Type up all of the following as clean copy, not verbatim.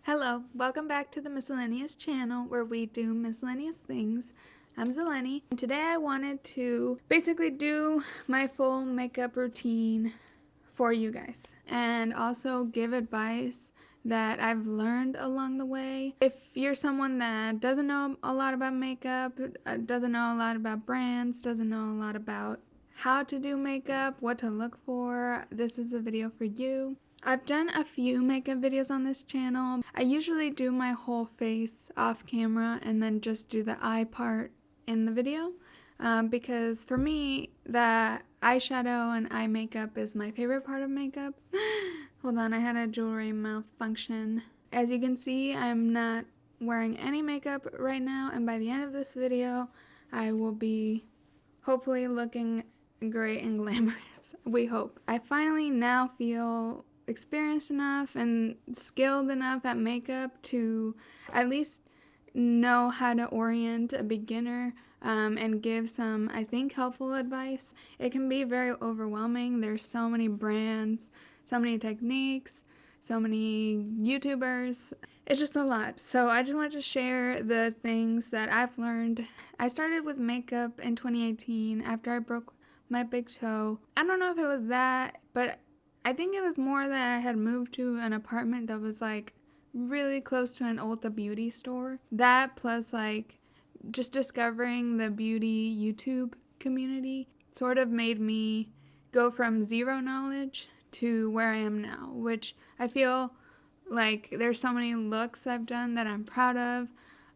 Hello, welcome back to the Miscellaneous channel where we do miscellaneous things. I'm Zeleny, and today I wanted to basically do my full makeup routine for you guys and also give advice that I've learned along the way. If you're someone that doesn't know a lot about makeup, doesn't know a lot about brands, doesn't know a lot about how to do makeup, what to look for, this is the video for you. I've done a few makeup videos on this channel. I usually do my whole face off camera and then just do the eye part in the video because for me, the eyeshadow and eye makeup is my favorite part of makeup. Hold on, I had a jewelry malfunction. As you can see, I'm not wearing any makeup right now, and by the end of this video, I will be hopefully looking great and glamorous. We hope. I finally now feel experienced enough and skilled enough at makeup to at least know how to orient a beginner and give some, I think, helpful advice. It can be very overwhelming. There's so many brands, so many techniques, so many YouTubers. It's just a lot. So I just wanted to share the things that I've learned. I started with makeup in 2018 after I broke my big toe. I don't know if it was that, but I think it was more that I had moved to an apartment that was like really close to an Ulta beauty store. That plus like just discovering the beauty YouTube community sort of made me go from zero knowledge to where I am now, which I feel like there's so many looks I've done that I'm proud of.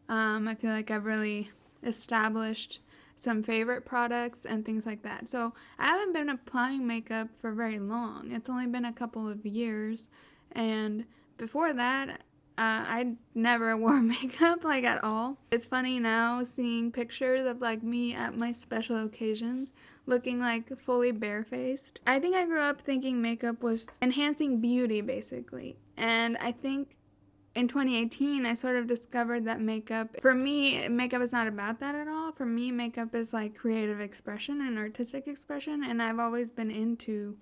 I feel like I've really established some favorite products and things like that. So I haven't been applying makeup for very long. It's only been a couple of years, and before that I never wore makeup like at all. It's funny now seeing pictures of like me at my special occasions looking like fully barefaced. I think I grew up thinking makeup was enhancing beauty basically, and I think in 2018, I sort of discovered that makeup, for me, makeup is not about that at all. For me, makeup is like creative expression and artistic expression, and I've always been into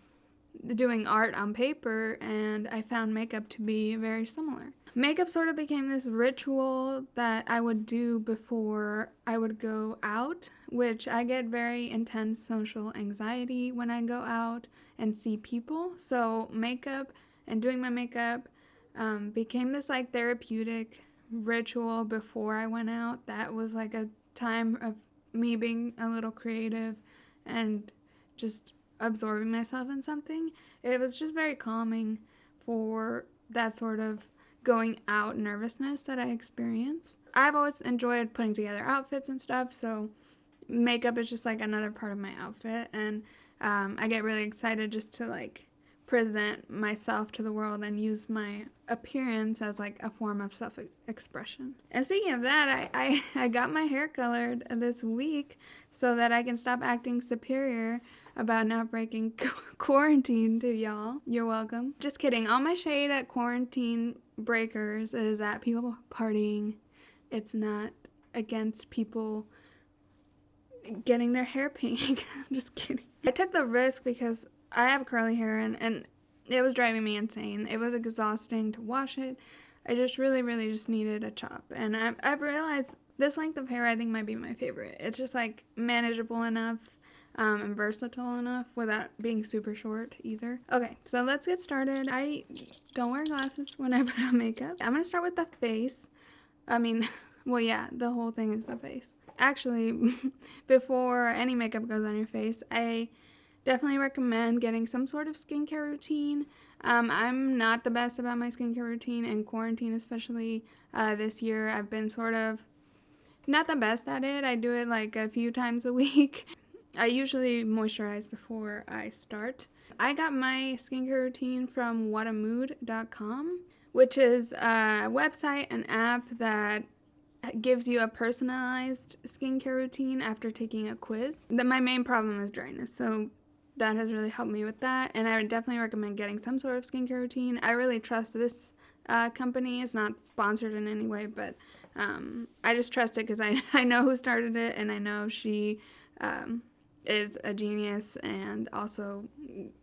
doing art on paper, and I found makeup to be very similar. Makeup sort of became this ritual that I would do before I would go out, which I get very intense social anxiety when I go out and see people. So makeup and doing my makeup became this like therapeutic ritual before I went out. That was like a time of me being a little creative and just absorbing myself in something. It was just very calming for that sort of going out nervousness that I experience. I've always enjoyed putting together outfits and stuff, so makeup is just like another part of my outfit, and I get really excited just to like present myself to the world and use my appearance as like a form of self-expression. And speaking of that, I got my hair colored this week so that I can stop acting superior about not breaking quarantine to y'all. You're welcome. Just kidding. All my shade at quarantine breakers is at people partying. It's not against people getting their hair pink. I'm just kidding. I took the risk because I have curly hair and it was driving me insane. It was exhausting to wash it. I just really just needed a chop. And I've realized this length of hair I think might be my favorite. It's just like manageable enough and versatile enough without being super short either. Okay, so let's get started. I don't wear glasses when I put on makeup. I'm going to start with the face. Well, yeah, the whole thing is the face. Actually, before any makeup goes on your face, I definitely recommend getting some sort of skincare routine. I'm not the best about my skincare routine, and quarantine especially this year I've been sort of not the best at it. I do it like a few times a week. I usually moisturize before I start. I got my skincare routine from whatamood.com, which is a website, an app that gives you a personalized skincare routine after taking a quiz. My main problem is dryness, so that has really helped me with that, and I would definitely recommend getting some sort of skincare routine. I really trust this company. It's not sponsored in any way, but I just trust it because I know who started it, and I know she is a genius and also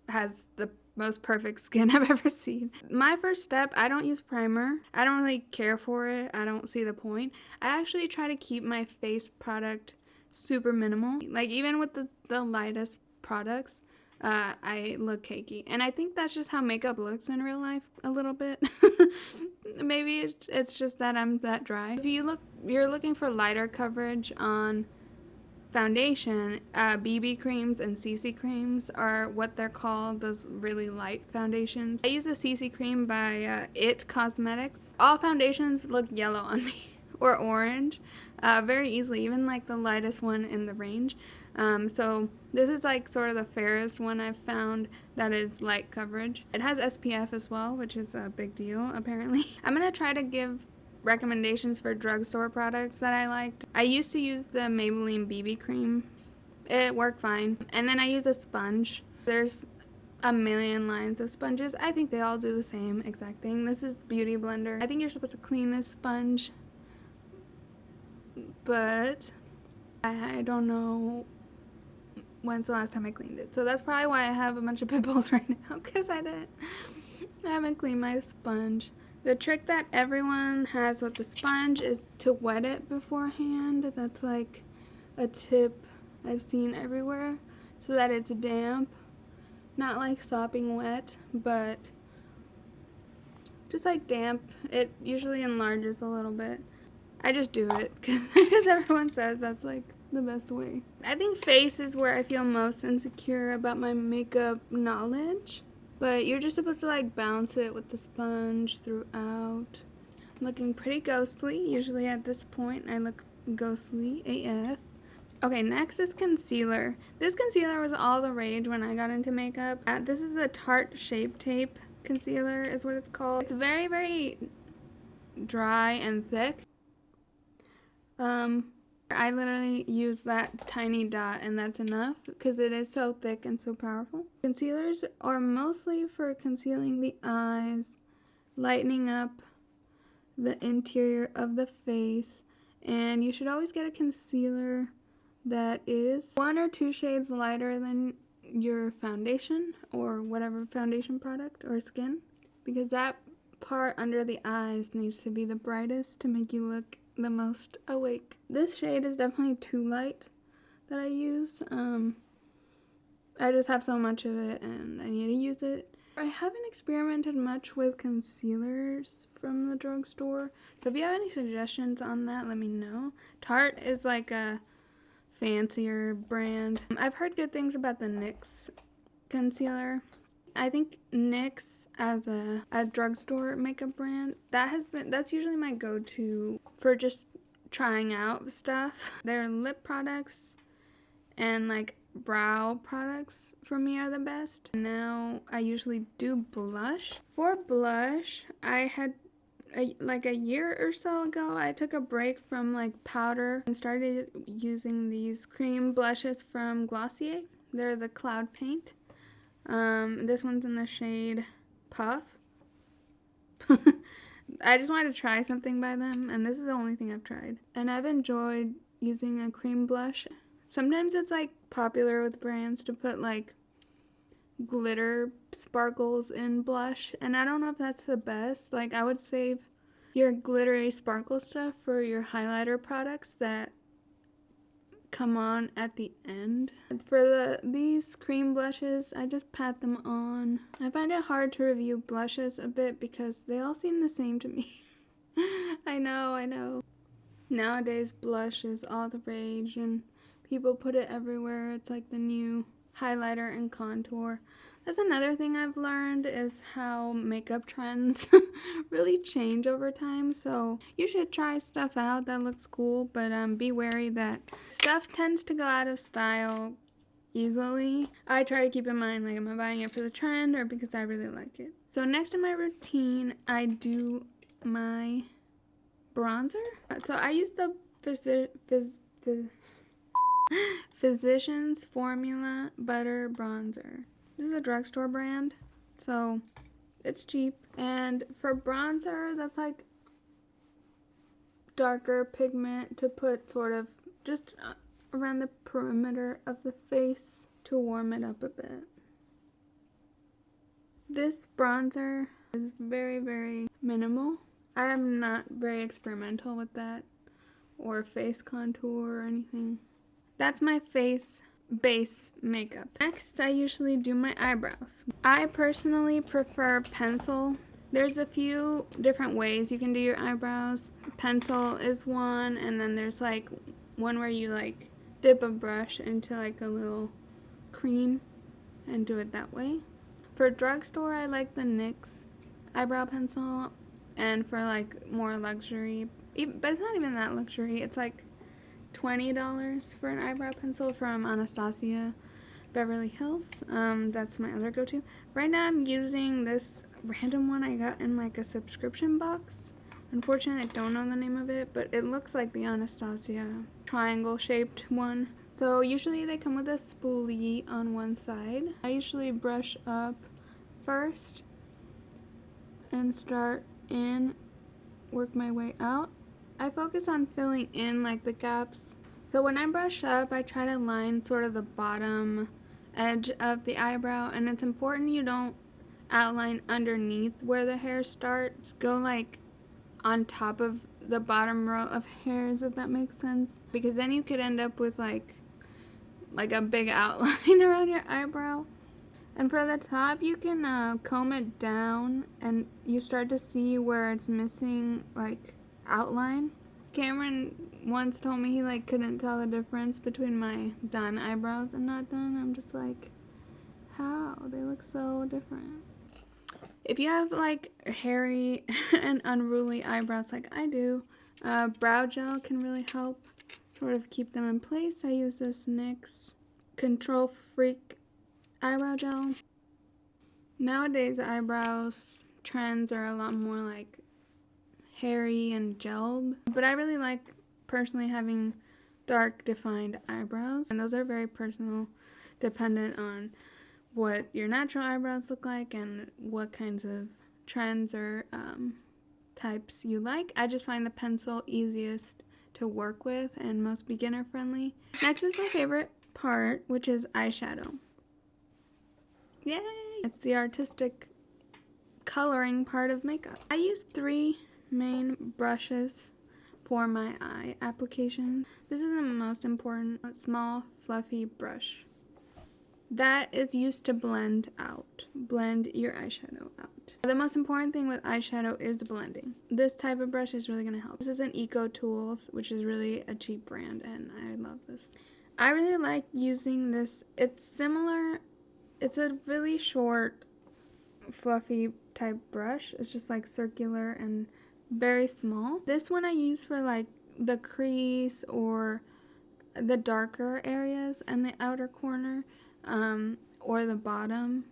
has the most perfect skin I've ever seen. My first step, I don't use primer. I don't really care for it. I don't see the point. I actually try to keep my face product super minimal. Like even with the lightest products, I look cakey. And I think that's just how makeup looks in real life a little bit. Maybe it's just that I'm that dry. If you're looking for lighter coverage on foundation, BB creams and CC creams are what they're called, those really light foundations. I use a CC cream by It Cosmetics. All foundations look yellow on me or orange very easily, even like the lightest one in the range. So this is like sort of the fairest one I've found that is light coverage. It has SPF as well, which is a big deal apparently. I'm gonna try to give recommendations for drugstore products that I liked. I used to use the Maybelline BB cream. It worked fine. And then I use a sponge. There's a million lines of sponges. I think they all do the same exact thing. This is Beauty Blender. I think you're supposed to clean this sponge, but I don't know when's the last time I cleaned it. So that's probably why I have a bunch of pimples right now, because I haven't cleaned my sponge. The trick that everyone has with the sponge is to wet it beforehand. That's like a tip I've seen everywhere, so that it's damp. Not like sopping wet, but just like damp. It usually enlarges a little bit. I just do it because everyone says that's like the best way. I think face is where I feel most insecure about my makeup knowledge. But you're just supposed to like bounce it with the sponge throughout. I'm looking pretty ghostly. Usually at this point I look ghostly AF. Okay, next is concealer. This concealer was all the rage when I got into makeup. This is the Tarte Shape Tape concealer is what it's called. It's very, very dry and thick. I literally use that tiny dot and that's enough because it is so thick and so powerful. Concealers are mostly for concealing the eyes, lightening up the interior of the face, and you should always get a concealer that is 1 or 2 shades lighter than your foundation or whatever foundation product or skin, because that part under the eyes needs to be the brightest to make you look the most awake. This shade is definitely too light that I use. I just have so much of it and I need to use it. I haven't experimented much with concealers from the drugstore, so if you have any suggestions on that, let me know. Tarte is like a fancier brand. I've heard good things about the NYX concealer. I think NYX as a drugstore makeup brand, that's usually my go-to for just trying out stuff. Their lip products and like brow products for me are the best. Now I usually do blush. For blush, I had like a year or so ago, I took a break from like powder and started using these cream blushes from Glossier. They're the Cloud Paint. This one's in the shade Puff. I just wanted to try something by them, and this is the only thing I've tried. And I've enjoyed using a cream blush. Sometimes it's like popular with brands to put like glitter sparkles in blush, and I don't know if that's the best. Like I would save your glittery sparkle stuff for your highlighter products that come on at the end. For these cream blushes, I just pat them on. I find it hard to review blushes a bit because they all seem the same to me. I know. Nowadays, blush is all the rage and people put it everywhere. It's like the new highlighter and contour. That's another thing I've learned is how makeup trends really change over time. So you should try stuff out that looks cool, but be wary that stuff tends to go out of style easily. I try to keep in mind, like, am I buying it for the trend or because I really like it? So next in my routine, I do my bronzer. So I use the Physicians Formula Butter Bronzer. This is a drugstore brand, so it's cheap. And for bronzer, that's like darker pigment to put sort of just around the perimeter of the face to warm it up a bit. This bronzer is very, very minimal. I am not very experimental with that or face contour or anything. That's my face base makeup. Next, I usually do my eyebrows. I personally prefer pencil. There's a few different ways you can do your eyebrows. Pencil is one, and then there's like one where you like dip a brush into like a little cream and do it that way. For drugstore, I like the NYX eyebrow pencil, and for like more luxury, but it's not even that luxury, it's like $20 for an eyebrow pencil from Anastasia Beverly Hills. That's my other go-to. Right now I'm using this random one I got in like a subscription box. Unfortunately, I don't know the name of it, but it looks like the Anastasia triangle shaped one. So usually they come with a spoolie on one side. I usually brush up first and start in, work my way out. I focus on filling in like the gaps. So when I brush up, I try to line sort of the bottom edge of the eyebrow, and it's important you don't outline underneath where the hair starts. Go like on top of the bottom row of hairs, if that makes sense, because then you could end up with like a big outline around your eyebrow. And for the top, you can comb it down and you start to see where it's missing like outline. Cameron once told me he like couldn't tell the difference between my done eyebrows and not done. I'm just like, how? They look so different. If you have like hairy and unruly eyebrows like I do, brow gel can really help sort of keep them in place. I use this NYX Control Freak eyebrow gel. Nowadays, eyebrows trends are a lot more like hairy and gelled, but I really like personally having dark defined eyebrows, and those are very personal, dependent on what your natural eyebrows look like and what kinds of trends or types you like. I just find the pencil easiest to work with and most beginner friendly. Next is my favorite part, which is eyeshadow. Yay! It's the artistic coloring part of makeup. I use 3 main brushes for my eye application. This is the most important, small fluffy brush that is used to blend your eyeshadow out. The most important thing with eyeshadow is blending. This type of brush is really going to help. This is an Eco Tools, which is really a cheap brand, and I love this. I really like using this. It's similar, it's a really short fluffy type brush. It's just like circular and very small. This one I use for like the crease or the darker areas and the outer corner, or the bottom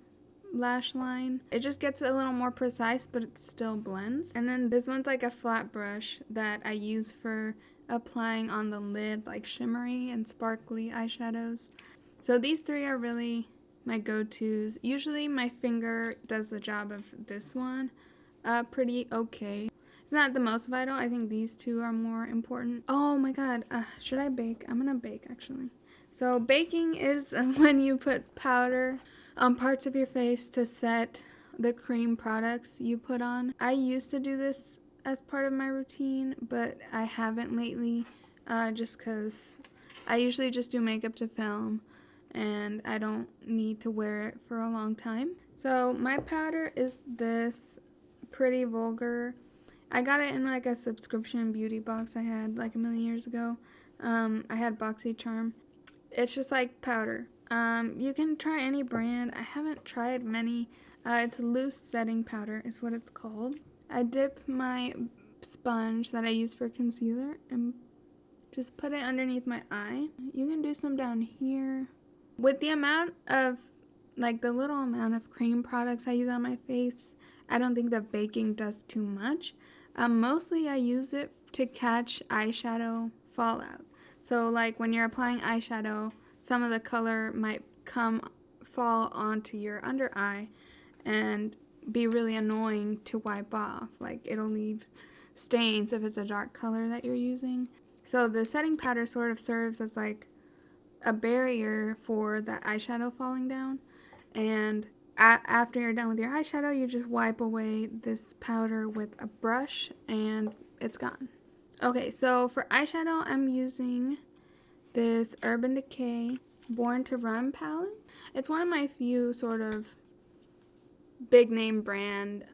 lash line. It just gets a little more precise, but it still blends. And then this one's like a flat brush that I use for applying on the lid, like shimmery and sparkly eyeshadows. So these 3 are really my go-tos. Usually my finger does the job of this one pretty okay. It's not the most vital. I think these 2 are more important. Oh my god, should I bake? I'm gonna bake actually. So baking is when you put powder on parts of your face to set the cream products you put on. I used to do this as part of my routine, but I haven't lately, just because I usually just do makeup to film and I don't need to wear it for a long time. So my powder is this Pretty Vulgar. I got it in like a subscription beauty box I had like a million years ago. I had BoxyCharm. It's just like powder. You can try any brand. I haven't tried many. It's loose setting powder is what it's called. I dip my sponge that I use for concealer and just put it underneath my eye. You can do some down here. With the amount of, like the little amount of cream products I use on my face, I don't think that baking does too much. Mostly I use it to catch eyeshadow fallout. So like when you're applying eyeshadow, some of the color might fall onto your under eye and be really annoying to wipe off. Like it'll leave stains if it's a dark color that you're using. So the setting powder sort of serves as like a barrier for the eyeshadow falling down. And after you're done with your eyeshadow, you just wipe away this powder with a brush and it's gone. Okay, so for eyeshadow, I'm using this Urban Decay Born to Run palette. It's one of my few sort of big name brand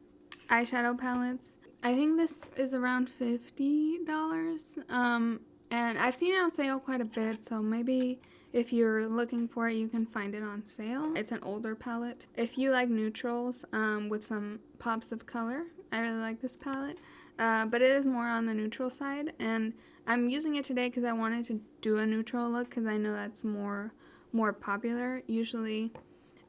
eyeshadow palettes. I think this is around $50. And I've seen it on sale quite a bit, so maybe if you're looking for it, you can find it on sale. It's an older palette. If you like neutrals with some pops of color, I really like this palette. But it is more on the neutral side, and I'm using it today because I wanted to do a neutral look because I know that's more popular. Usually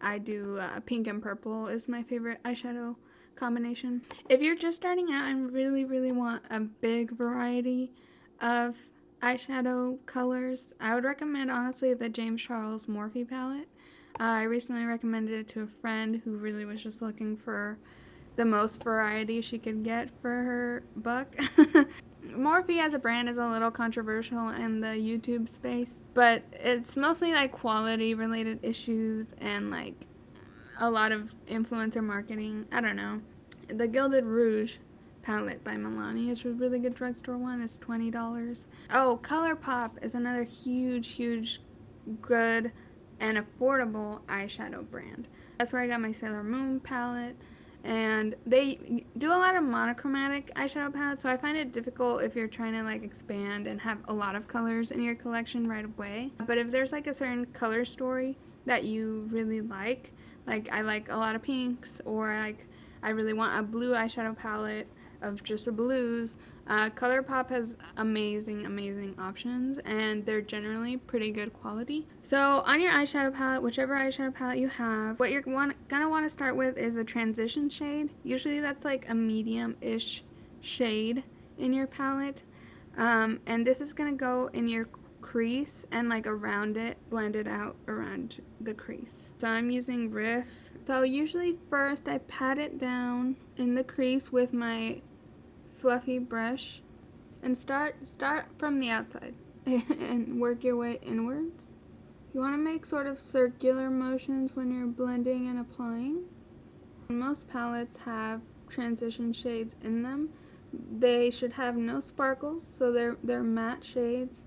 I do pink and purple is my favorite eyeshadow combination. If you're just starting out and really want a big variety of eyeshadow colors, I would recommend honestly the James Charles Morphe palette. I recently recommended it to a friend who really was just looking for the most variety she could get for her buck. Morphe as a brand is a little controversial in the YouTube space, but it's mostly like quality related issues and like a lot of influencer marketing. I don't know. The Gilded Rouge palette by Milani is a really good drugstore one. It's $20. Oh, ColourPop is another huge good and affordable eyeshadow brand. That's where I got my Sailor Moon palette. And they do a lot of monochromatic eyeshadow palettes, so I find it difficult if you're trying to like expand and have a lot of colors in your collection right away. But if there's like a certain color story that you really like I like a lot of pinks, or I really want a blue eyeshadow palette of just the blues, ColourPop has amazing options, and they're generally pretty good quality. So on your eyeshadow palette, whichever eyeshadow palette you have, what you're gonna want to start with is a transition shade. Usually that's like a medium-ish shade in your palette, and this is gonna go in your crease and like around it, blend it out around the crease. So I'm using Riff. So usually first I pat it down in the crease with my fluffy brush and start from the outside and work your way inwards. You want to make sort of circular motions when you're blending and applying. Most palettes have transition shades in them. They should have no sparkles, so they're matte shades,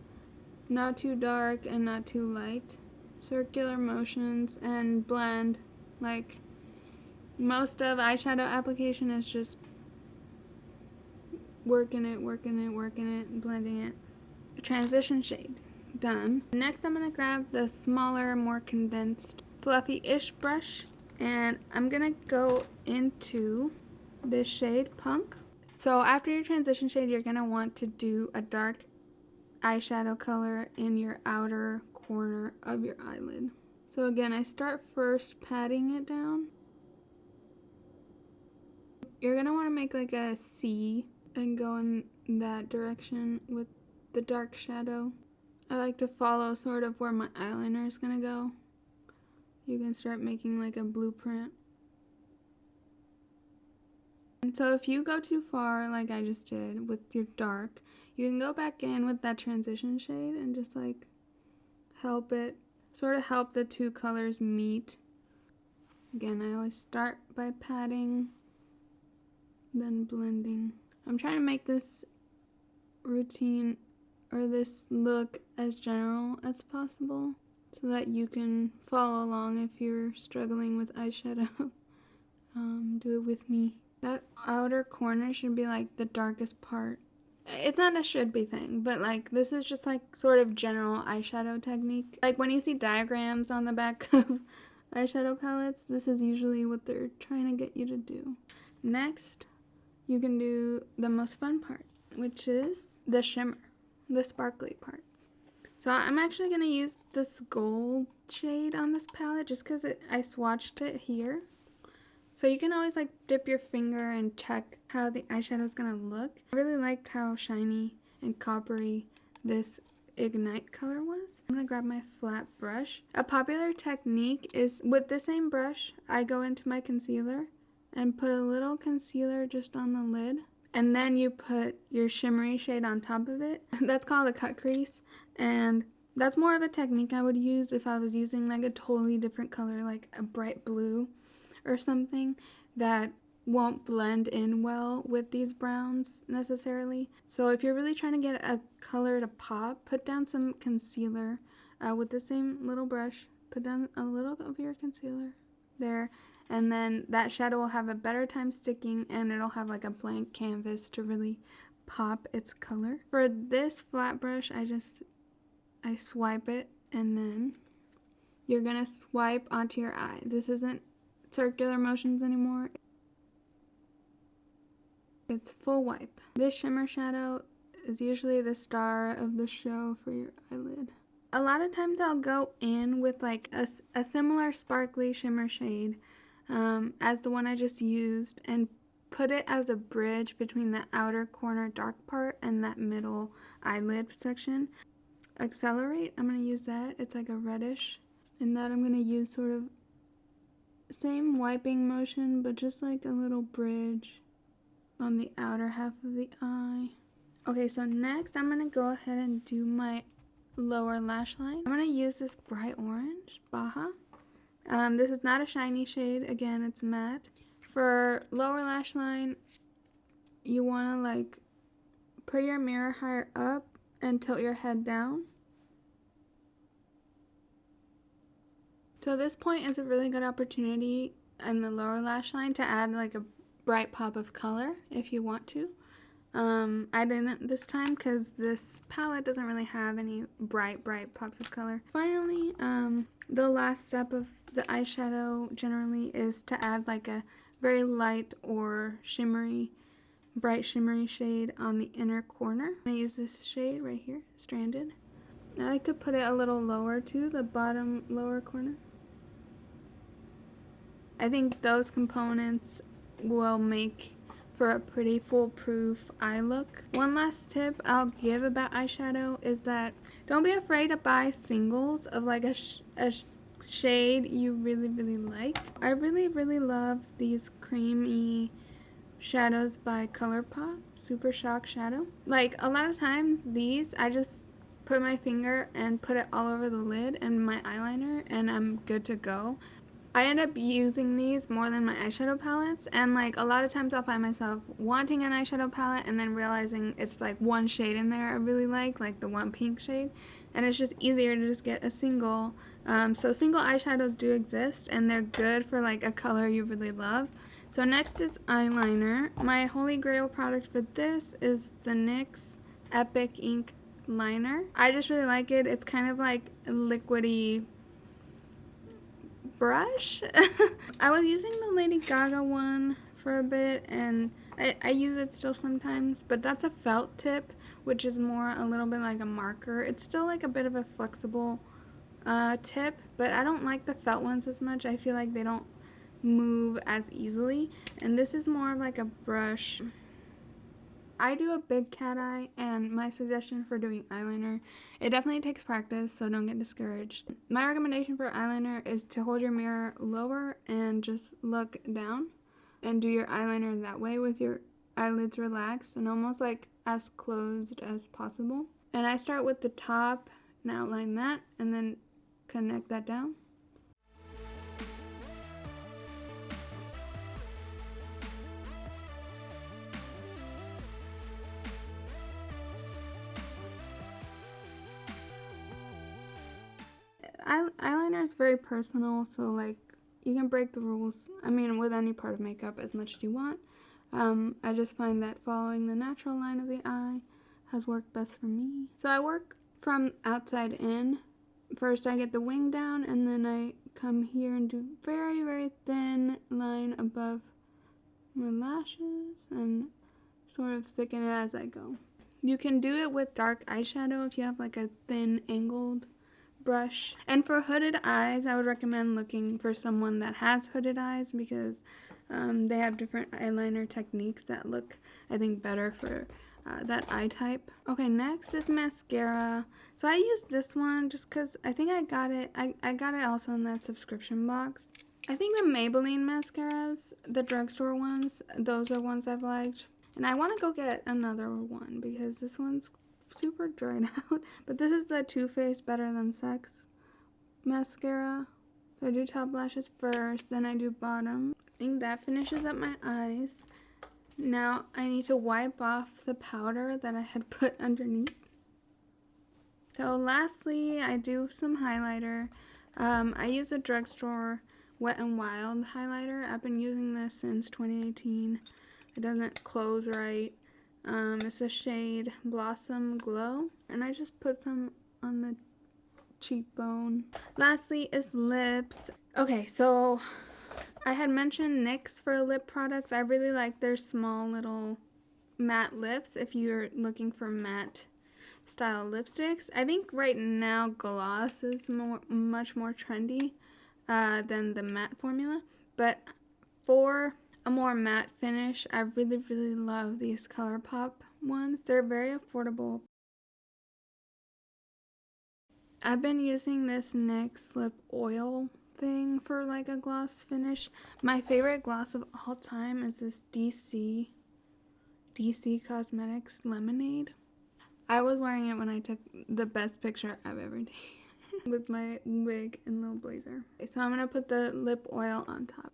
not too dark and not too light. Circular motions and blend. Like most of eyeshadow application is just working it, and blending it. Transition shade done. Next I'm gonna grab the smaller, more condensed, fluffy-ish brush, and I'm gonna go into this shade Punk. So after your transition shade, you're gonna want to do a dark eyeshadow color in your outer corner of your eyelid. So again, I start first patting it down. You're gonna want to make like a C and go in that direction with the dark shadow. I like to follow sort of where my eyeliner is gonna go. You can start making like a blueprint. And so if you go too far, like I just did with your dark, you can go back in with that transition shade and just like help the two colors meet. Again, I always start by patting, then blending. I'm trying to make this routine or this look as general as possible so that you can follow along if you're struggling with eyeshadow. Do it with me. That outer corner should be like the darkest part. It's not a should be thing, but like this is just like sort of general eyeshadow technique. Like when you see diagrams on the back of eyeshadow palettes, this is usually what they're trying to get you to do. Next, you can do the most fun part, which is the shimmer, the sparkly part. So I'm actually going to use this gold shade on this palette just because I swatched it here. So you can always like dip your finger and check how the eyeshadow is going to look. I really liked how shiny and coppery this Ignite color was. I'm going to grab my flat brush. A popular technique is with the same brush, I go into my concealer and put a little concealer just on the lid, and then you put your shimmery shade on top of it. That's called a cut crease, and That's more of a technique I would use if I was using like a totally different color, like a bright blue or something that won't blend in well with these browns necessarily. So if you're really trying to get a color to pop, put down some concealer with the same little brush. Put down a little of your concealer there, and then that shadow will have a better time sticking, and it'll have like a blank canvas to really pop its color. For this flat brush, I swipe it, and then you're gonna swipe onto your eye. This isn't circular motions anymore. It's full wipe. This shimmer shadow is usually the star of the show for your eyelid. A lot of times I'll go in with like a similar sparkly shimmer shade as the one I just used and put it as a bridge between the outer corner dark part and that middle eyelid section. Accelerate, I'm going to use that. It's like a reddish. And that I'm going to use sort of same wiping motion, but just like a little bridge on the outer half of the eye. Okay, so next I'm going to go ahead and do my lower lash line. I'm going to use this bright orange, Baja. This is not a shiny shade. Again, it's matte. For lower lash line, you want to like put your mirror higher up and tilt your head down. So this point is a really good opportunity in the lower lash line to add like a bright pop of color if you want to. I didn't this time because this palette doesn't really have any bright pops of color. Finally, the last step of the eyeshadow generally is to add like a very light or shimmery, bright shimmery shade on the inner corner. I use this shade right here, Stranded. I like to put it a little lower too, the bottom lower corner. I think those components will make for a pretty foolproof eye look. One last tip I'll give about eyeshadow is that don't be afraid to buy singles of like a shade you really like. I really love these creamy shadows by ColourPop, Super Shock Shadow. Like a lot of times these, I just put my finger and put it all over the lid and my eyeliner and I'm good to go. I end up using these more than my eyeshadow palettes, and like a lot of times I'll find myself wanting an eyeshadow palette and then realizing it's like one shade in there I really like the one pink shade, and it's just easier to just get a single. So single eyeshadows do exist and they're good for like a color you really love. So next is eyeliner. My holy grail product for this is the NYX Epic Ink Liner. I just really like it. It's kind of like a liquidy brush. I was using the Lady Gaga one for a bit and I use it still sometimes, but that's a felt tip, which is more a little bit like a marker. It's still like a bit of a flexible tip, but I don't like the felt ones as much. I feel like they don't move as easily, and this is more of like a brush. I do a big cat eye, and my suggestion for doing eyeliner, it definitely takes practice, so don't get discouraged. My recommendation for eyeliner is to hold your mirror lower and just look down and do your eyeliner that way with your eyelids relaxed and almost like as closed as possible. And I start with the top and outline that and then connect that down. Eyeliner is very personal, so like you can break the rules. I mean, with any part of makeup as much as you want. I just find that following the natural line of the eye has worked best for me. So I work from outside in. First I get the wing down, and then I come here and do very thin line above my lashes and sort of thicken it as I go. You can do it with dark eyeshadow if you have like a thin angled brush. And for hooded eyes, I would recommend looking for someone that has hooded eyes because they have different eyeliner techniques that look, I think, better for that eye type. Okay, next is mascara. So I used this one just because I think I got it. I got it also in that subscription box. I think the Maybelline mascaras, the drugstore ones, those are ones I've liked. And I want to go get another one because this one's super dried out. But this is the Too Faced Better Than Sex mascara. So I do top lashes first, then I do bottom. I think that finishes up my eyes. Now I need to wipe off the powder that I had put underneath. So lastly, I do some highlighter. I use a drugstore Wet n Wild highlighter. I've been using this since 2018. It doesn't close right. It's a shade Blossom Glow, and I just put some on the cheekbone. Lastly is lips. Okay, so I had mentioned NYX for lip products. I really like their small little matte lips if you're looking for matte style lipsticks. I think right now gloss is much more trendy than the matte formula, but for a more matte finish, I really love these ColourPop ones. They're very affordable. I've been using this NYX lip oil thing for like a gloss finish. My favorite gloss of all time is this DC Cosmetics Lemonade. I was wearing it when I took the best picture I've ever taken with my wig and little blazer. Okay, so I'm gonna put the lip oil on top.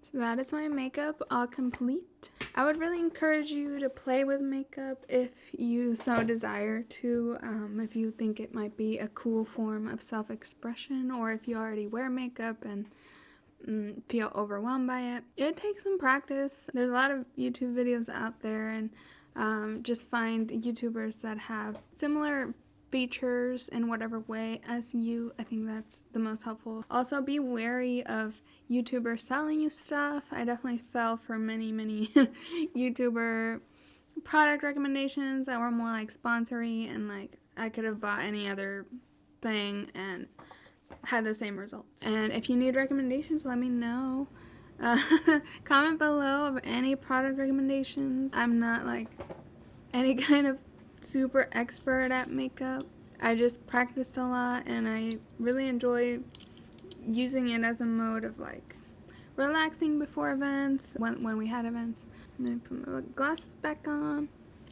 So that is my makeup all complete. I would really encourage you to play with makeup if you so desire to, if you think it might be a cool form of self-expression, or if you already wear makeup and feel overwhelmed by it. It takes some practice. There's a lot of YouTube videos out there, and just find YouTubers that have similar features in whatever way as you. I think that's the most helpful. Also, be wary of YouTubers selling you stuff. I definitely fell for many YouTuber product recommendations that were more like sponsory, and like I could have bought any other thing and had the same results. And if you need recommendations, let me know. Comment below of any product recommendations. I'm not like any kind of super expert at makeup. I just practiced a lot, and I really enjoy using it as a mode of like relaxing before events, when we had events. I'm gonna put my glasses back on.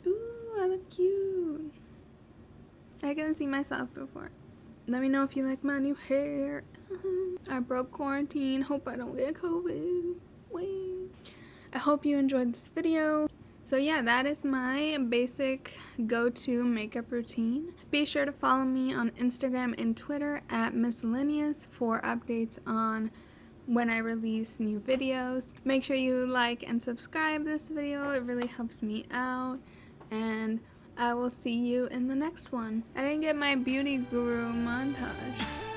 Ooh, I look cute. I couldn't see myself before. Let me know if you like my new hair. I broke quarantine. Hope I don't get COVID. Wait. I hope you enjoyed this video. So yeah, that is my basic go-to makeup routine. Be sure to follow me on Instagram and Twitter at Miscellaneous for updates on when I release new videos. Make sure you like and subscribe this video. It really helps me out. And I will see you in the next one. I didn't get my beauty guru montage.